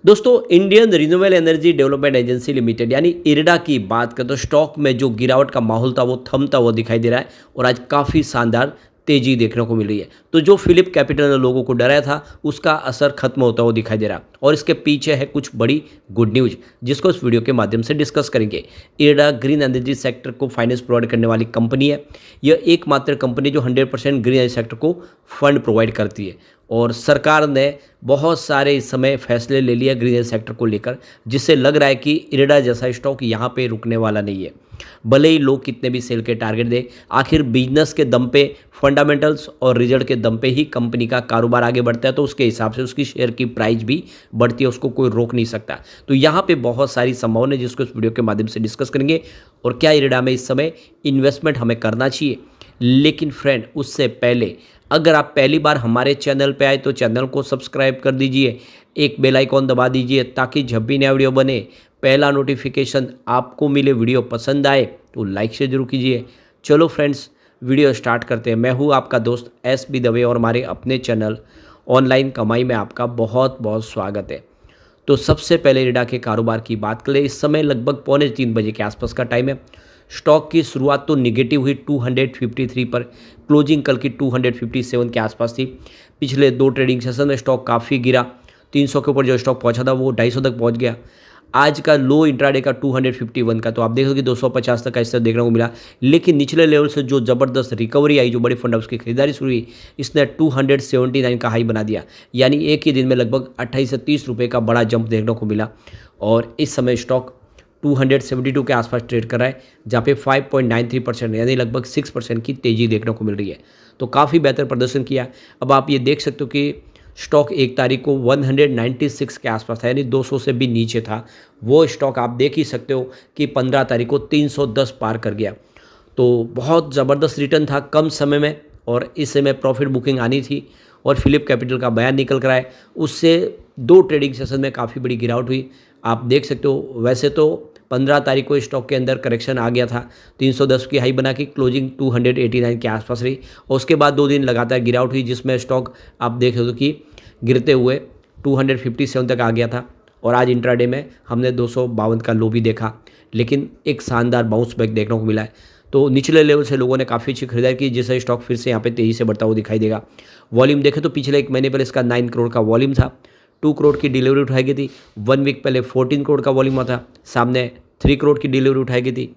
दोस्तों, Indian renewable energy development agency limited यानी IRDA की बात करें तो स्टॉक में जो गिरावट का माहौल था वो थमता हुआ दिखाई दे रहा है और आज काफ़ी शानदार तेजी देखने को मिल रही है। तो जो फिलिप कैपिटल ने लोगों को डराया था उसका असर खत्म होता हुआ दिखाई दे रहा है और इसके पीछे है कुछ बड़ी गुड न्यूज जिसको इस वीडियो के माध्यम से डिस्कस करेंगे। इरडा ग्रीन एनर्जी सेक्टर को फाइनेंस प्रोवाइड करने वाली कंपनी है। यह एकमात्र कंपनी जो 100% ग्रीन एनर्जी सेक्टर को फंड प्रोवाइड करती है और सरकार ने बहुत सारे इस समय फैसले ले लिया ग्रीन एनर्जी सेक्टर को लेकर, जिससे लग रहा है कि इरडा जैसा स्टॉक यहाँ पे रुकने वाला नहीं है। भले ही लोग कितने भी सेल के टारगेट दें, आखिर बिजनेस के दम पे, फंडामेंटल्स और रिजल्ट के दम पे ही कंपनी का कारोबार आगे बढ़ता है, तो उसके हिसाब से उसकी शेयर की प्राइस भी बढ़ती है, उसको कोई रोक नहीं सकता। तो यहाँ पे बहुत सारी संभावना है जिसको इस वीडियो के माध्यम से डिस्कस करेंगे और क्या इरडा में इस समय इन्वेस्टमेंट हमें करना चाहिए। लेकिन फ्रेंड, उससे पहले अगर आप पहली बार हमारे चैनल पे आए तो चैनल को सब्सक्राइब कर दीजिए, एक बेल आइकॉन दबा दीजिए ताकि जब भी नया वीडियो बने पहला नोटिफिकेशन आपको मिले। वीडियो पसंद आए तो लाइक से जरूर कीजिए। चलो फ्रेंड्स, वीडियो स्टार्ट करते हैं। मैं हूँ आपका दोस्त SB दवे और हमारे अपने चैनल ऑनलाइन कमाई में आपका बहुत बहुत स्वागत है। तो सबसे पहले इरडा के कारोबार की बात करें, इस समय लगभग 2:45 बजे के आसपास का टाइम है। स्टॉक की शुरुआत तो निगेटिव हुई 253 पर, क्लोजिंग कल की 257 के आसपास थी। पिछले 2 ट्रेडिंग सेशन में स्टॉक काफ़ी गिरा, 300 के ऊपर जो स्टॉक पहुंचा था वो 250 तक पहुंच गया। आज का लो इंट्राडे का 251 का, तो आप देख लो कि 250 तक का इस तरह देखने को मिला। लेकिन निचले लेवल से जो ज़बरदस्त रिकवरी आई, जो बड़े फंड हाउस की खरीदारी शुरू हुई, इसने 279 का हाई बना दिया। यानी एक ही दिन में लगभग 28 से 30 रुपये का बड़ा जंप देखने को मिला और इस समय स्टॉक 272 के आसपास ट्रेड कर रहा है, जहाँ पे 5.93% यानी लगभग 6% की तेज़ी देखने को मिल रही है। तो काफ़ी बेहतर प्रदर्शन किया। अब आप ये देख सकते हो कि स्टॉक 1 तारीख को 196 के आसपास था, यानी 200 से भी नीचे था। वो स्टॉक आप देख ही सकते हो कि 15 तारीख को 310 पार कर गया। तो बहुत ज़बरदस्त रिटर्न था कम समय में और इस समय प्रॉफिट बुकिंग आनी थी और फिलिप कैपिटल का बयान निकल कर आए, उससे 2 ट्रेडिंग सेशन में काफ़ी बड़ी गिरावट हुई। आप देख सकते हो, वैसे तो 15 तारीख को स्टॉक के अंदर करेक्शन आ गया था, 310 की हाई बना के क्लोजिंग 289 के आसपास रही और उसके बाद 2 दिन लगातार गिरावट हुई, जिसमें स्टॉक आप देख सकते हो कि गिरते हुए 257 तक आ गया था और आज इंट्राडे में हमने 252 का लो भी देखा, लेकिन एक शानदार बाउंस बैक देखने को मिला है। तो निचले लेवल से लोगों ने काफ़ी अच्छी खरीदारी की, जिससे स्टॉक फिर से यहाँ पे तेज़ी से बढ़ता हुआ दिखाई देगा। वॉल्यूम देखें तो पिछले 1 महीने पहले इसका 9 करोड़ का वॉल्यूम था, 2 करोड़ की डिलीवरी उठाई गई थी। 1 वीक पहले 14 करोड़ का वॉल्यूम हुआ था, सामने 3 करोड़ की डिलीवरी उठाई गई थी।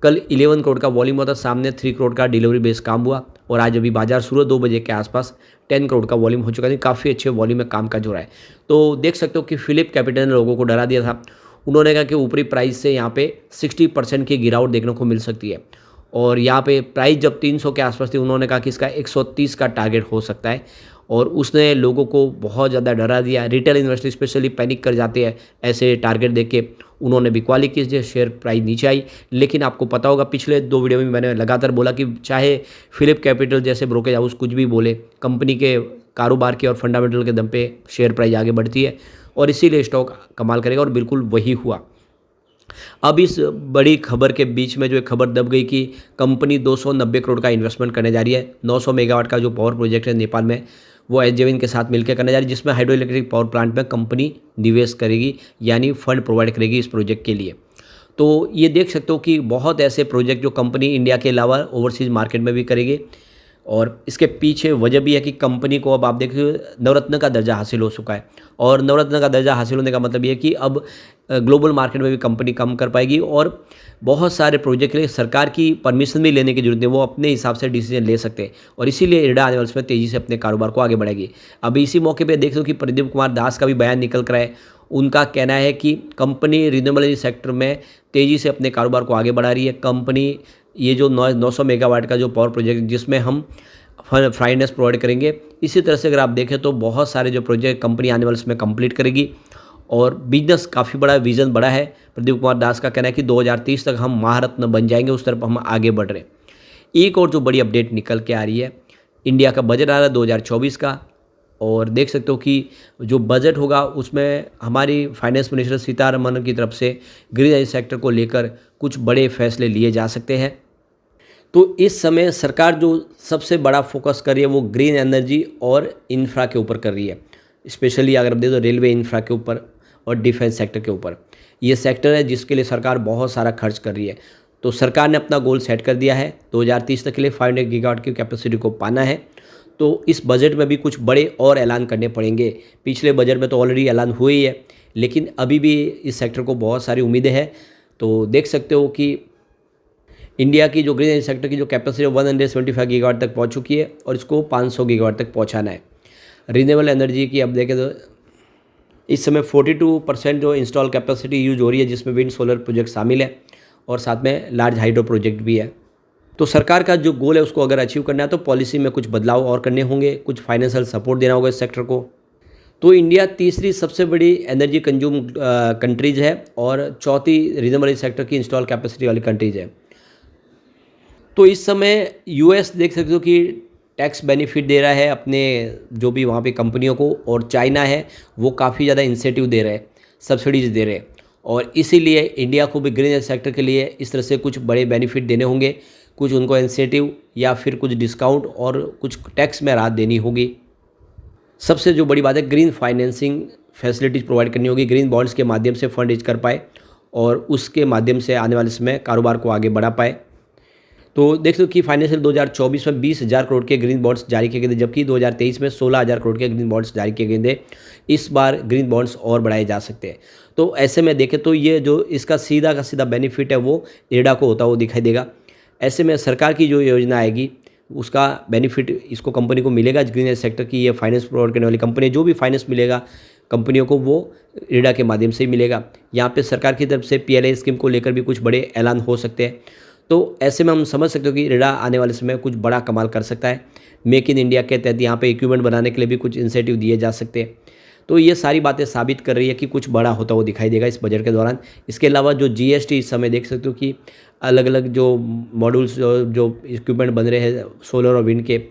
कल 11 करोड़ का वॉल्यूम हुआ था, सामने 3 करोड़ का डिलीवरी बेस काम हुआ और आज अभी बाजार शुरू 2 बजे के आसपास 10 करोड़ का वॉल्यूम हो चुका है। काफ़ी अच्छे वॉल्यूम में काम काज हो रहा है। तो देख सकते हो कि फिलिप कैपिटल ने लोगों को डरा दिया था। उन्होंने कहा कि ऊपरी प्राइस से यहाँ पे 60% की गिरावट देखने को मिल सकती है और यहाँ पे प्राइस जब 300 के आसपास थी, उन्होंने कहा कि इसका 130 का टारगेट हो सकता है और उसने लोगों को बहुत ज़्यादा डरा दिया। रिटेल इन्वेस्टर स्पेशली पैनिक कर जाते हैं ऐसे टारगेट देख के। उन्होंने बिकवाली की, जो शेयर प्राइस नीचे आई। लेकिन आपको पता होगा पिछले 2 वीडियो में मैंने लगातार बोला कि चाहे फिलिप कैपिटल जैसे ब्रोकरेज हाउस कुछ भी बोले, कंपनी के कारोबार के और फंडामेंटल के दम पे शेयर प्राइस आगे बढ़ती है और इसीलिए स्टॉक कमाल करेगा और बिल्कुल वही हुआ। अब इस बड़ी खबर के बीच में जो एक खबर दब गई कि कंपनी 290 करोड़ का इन्वेस्टमेंट करने जा रही है। 900 मेगावाट का जो पावर प्रोजेक्ट है नेपाल में, वो एसजेविन के साथ मिलकर करने जा रही है, जिसमें हाइड्रो इलेक्ट्रिक पावर प्लांट में कंपनी निवेश करेगी, यानी फंड प्रोवाइड करेगी इस प्रोजेक्ट के लिए। तो ये देख सकते हो कि बहुत ऐसे प्रोजेक्ट जो कंपनी इंडिया के अलावा ओवरसीज़ मार्केट में भी करेगी और इसके पीछे वजह भी है कि कंपनी को अब आप देखिए नवरत्न का दर्जा हासिल हो चुका है और नवरत्न का दर्जा हासिल होने का मतलब ये है कि अब ग्लोबल मार्केट में भी कंपनी कम कर पाएगी और बहुत सारे प्रोजेक्ट के लिए सरकार की परमिशन भी लेने की जरूरत नहीं, वो अपने हिसाब से डिसीजन ले सकते हैं और इसीलिए इरडा आने वाले समय तेज़ी से अपने कारोबार को आगे बढ़ाएगी। अभी इसी मौके पर देख लो कि प्रदीप कुमार दास का भी बयान निकल कर आए। उनका कहना है कि कंपनी रिन्यूएबल एनर्जी सेक्टर में तेज़ी से अपने कारोबार को आगे बढ़ा रही है। कंपनी ये जो 900 मेगावाट का जो पावर प्रोजेक्ट जिसमें हम फाइनेंस प्रोवाइड करेंगे, इसी तरह से अगर आप देखें तो बहुत सारे जो प्रोजेक्ट कंपनी आने वाले इसमें कंप्लीट करेगी और बिजनेस काफ़ी बड़ा, विजन बड़ा है। प्रदीप कुमार दास का कहना है कि 2030 तक हम महारत्न बन जाएंगे, उस तरफ हम आगे बढ़ रहे हैं। एक और जो बड़ी अपडेट निकल के आ रही है, इंडिया का बजट आ रहा है 2024 का और देख सकते हो कि जो बजट होगा उसमें हमारी फाइनेंस मिनिस्टर सीतारमण की तरफ से ग्रीन एनर्जी सेक्टर को लेकर कुछ बड़े फैसले लिए जा सकते हैं। तो इस समय सरकार जो सबसे बड़ा फोकस कर रही है वो ग्रीन एनर्जी और इंफ्रा के ऊपर कर रही है। स्पेशली अगर आप देखो तो रेलवे इंफ्रा के ऊपर और डिफेंस सेक्टर के ऊपर। ये सेक्टर है जिसके लिए सरकार बहुत सारा खर्च कर रही है। तो सरकार ने अपना गोल सेट कर दिया है, 2030 तक के लिए 500 गीगावाट की कैपेसिटी को पाना है। तो इस बजट में भी कुछ बड़े और ऐलान करने पड़ेंगे। पिछले बजट में तो ऑलरेडी ऐलान हुए ही है, लेकिन अभी भी इस सेक्टर को बहुत सारी उम्मीदें हैं। तो देख सकते हो कि इंडिया की जो ग्रीन एनर्जी सेक्टर की जो कैपेसिटी 175 गीगावाट तक पहुंच चुकी है और इसको 500 गीगावाट तक पहुंचाना है। रिन्यूएबल एनर्जी की अब देखें तो इस समय 42% जो इंस्टॉल कैपेसिटी यूज हो रही है, जिसमें विंड सोलर प्रोजेक्ट शामिल है और साथ में लार्ज हाइड्रो प्रोजेक्ट भी है। तो सरकार का जो गोल है उसको अगर अचीव करना है तो पॉलिसी में कुछ बदलाव और करने होंगे, कुछ फाइनेंशियल सपोर्ट देना होगा इस सेक्टर को। तो इंडिया तीसरी सबसे बड़ी एनर्जी कंज्यूम कंट्रीज है और चौथी रिन्यूएबल एनर्जी सेक्टर की इंस्टॉल कैपेसिटी वाली कंट्रीज है। तो इस समय यूएस देख सकते हो कि टैक्स बेनिफिट दे रहा है अपने जो भी वहाँ पे कंपनियों को, और चाइना है वो काफ़ी ज़्यादा इंसेंटिव दे रहे हैं, सब्सिडीज़ दे रहे हैं। और इसीलिए इंडिया को भी ग्रीन एनर्जी सेक्टर के लिए इस तरह से कुछ बड़े बेनिफिट देने होंगे, कुछ उनको इंसेंटिव या फिर कुछ डिस्काउंट और कुछ टैक्स में राहत देनी होगी। सबसे जो बड़ी बात है, ग्रीन फाइनेंसिंग फैसिलिटीज़ प्रोवाइड करनी होगी, ग्रीन बॉन्ड्स के माध्यम से फंड रेज कर पाए और उसके माध्यम से आने वाले समय कारोबार को आगे बढ़ा पाए। तो देख लो कि फाइनेंशियल 2024 में 20,000 करोड़ के ग्रीन बॉन्ड्स जारी किए गए थे, जबकि 2023 में 16,000 करोड़ के ग्रीन बॉन्ड्स जारी किए गए थे। इस बार ग्रीन बॉन्ड्स और बढ़ाए जा सकते हैं। तो ऐसे में देखें तो ये जो इसका सीधा का सीधा बेनिफिट है वो इरडा को होता हुआ दिखाई देगा। ऐसे में सरकार की जो योजना आएगी उसका बेनिफिट इसको कंपनी को मिलेगा। ग्रीन एनर्जी सेक्टर की ये फाइनेंस प्रोवाइड करने वाली कंपनी, जो भी फाइनेंस मिलेगा कंपनियों को वो इरडा के माध्यम से ही मिलेगा। यहाँ पे सरकार की तरफ से पीएलआई स्कीम को लेकर भी कुछ बड़े ऐलान हो सकते हैं। तो ऐसे में हम समझ सकते हो कि इरडा आने वाले समय कुछ बड़ा कमाल कर सकता है। मेक इन इंडिया के तहत यहाँ पे इक्विपमेंट बनाने के लिए भी कुछ इंसेंटिव दिए जा सकते हैं। तो ये सारी बातें साबित कर रही है कि कुछ बड़ा होता हुआ दिखाई देगा इस बजट के दौरान। इसके अलावा जो जीएसटी इस समय देख सकते हो कि अलग अलग जो मॉड्यूल्स जो इक्विपमेंट बन रहे हैं सोलर और विंड के,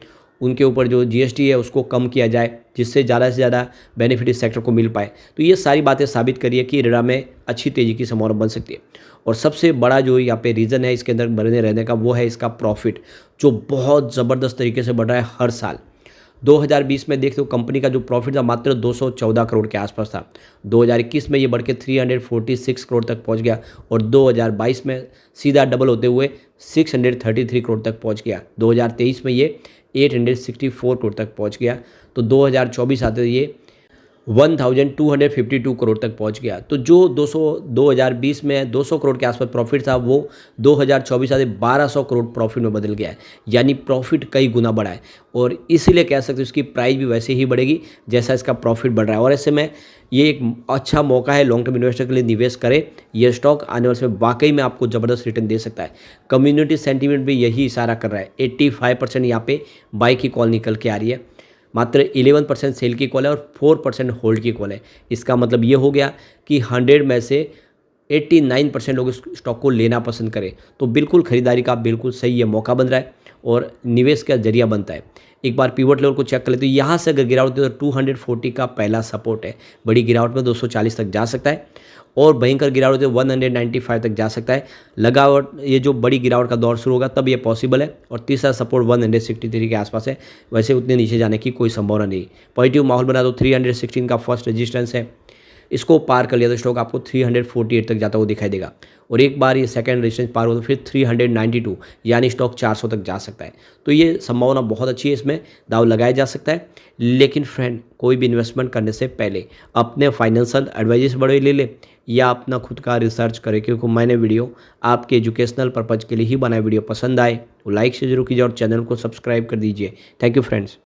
उनके ऊपर जो जीएसटी है उसको कम किया जाए, जिससे ज़्यादा से ज़्यादा बेनिफिट इस सेक्टर को मिल पाए। तो ये सारी बातें साबित करिए कि इरडा में अच्छी तेज़ी की संभावना बन सकती है। और सबसे बड़ा जो यहाँ पे रीज़न है इसके अंदर बने रहने का, वो है इसका प्रॉफिट, जो बहुत ज़बरदस्त तरीके से बढ़ रहा है हर साल। 2020 में देखते हो कंपनी का जो प्रॉफिट था मात्र 214 करोड़ के आसपास था। 2021 में ये बढ़ के 346 करोड़ तक पहुंच गया और 2022 में सीधा डबल होते हुए 633 करोड़ तक पहुंच गया। 2023 में ये 864 करोड़ तक पहुंच गया। तो 2024 आते ये 1252 करोड़ तक पहुंच गया। तो जो 2020 में 200 करोड़ के आसपास प्रॉफिट था वो 2024 आते 1200 करोड़ प्रॉफिट में बदल गया है, यानी प्रॉफिट कई गुना बढ़ा है। और इसीलिए कह सकते हो इसकी प्राइस भी वैसे ही बढ़ेगी जैसा इसका प्रॉफिट बढ़ रहा है। और ऐसे में ये एक अच्छा मौका है लॉन्ग टर्म इन्वेस्टर के लिए, निवेश करें। ये स्टॉक आने वाले समय वाकई में आपको ज़बरदस्त रिटर्न दे सकता है। कम्युनिटी सेंटीमेंट भी यही इशारा कर रहा है। 85% यहाँ पे बाई की कॉल निकल के आ रही है, मात्र 11% सेल की कॉल है और 4% होल्ड की कॉल है। इसका मतलब ये हो गया कि 100 में से 89% लोग इस स्टॉक को लेना पसंद करें। तो बिल्कुल खरीदारी का बिल्कुल सही ये मौका बन रहा है और निवेश का जरिया बनता है। एक बार पिवट लेवल को चेक कर लेते हैं, यहाँ से अगर गिरावट होती है तो 240 का पहला सपोर्ट है। बड़ी गिरावट में 240 तक जा सकता है और भयंकर गिरावट होती है 195 तक जा सकता है। लगावट ये जो बड़ी गिरावट का दौर शुरू होगा तब ये पॉसिबल है। और तीसरा सपोर्ट 163 के आसपास है, वैसे उतने नीचे जाने की कोई संभावना नहीं। पॉजिटिव माहौल बना तो 316 का फर्स्ट रेजिस्टेंस है, इसको पार कर लिया तो स्टॉक आपको 348 तक जाता हुआ दिखाई देगा। और एक बार ये सेकंड रेजिस्टेंस पार हो तो फिर 392 यानी स्टॉक 400 तक जा सकता है। तो ये संभावना बहुत अच्छी है, इसमें दाव लगाया जा सकता है। लेकिन फ्रेंड, कोई भी इन्वेस्टमेंट करने से पहले अपने फाइनेंशियल एडवाइजर्स बड़े ले ले या अपना खुद का रिसर्च करें, क्योंकि मैंने वीडियो आपके एजुकेशनल पर्पज़ के लिए ही बनाया। वीडियो पसंद आए तो लाइक से जरूर कीजिए और चैनल को सब्सक्राइब कर दीजिए। Thank you friends.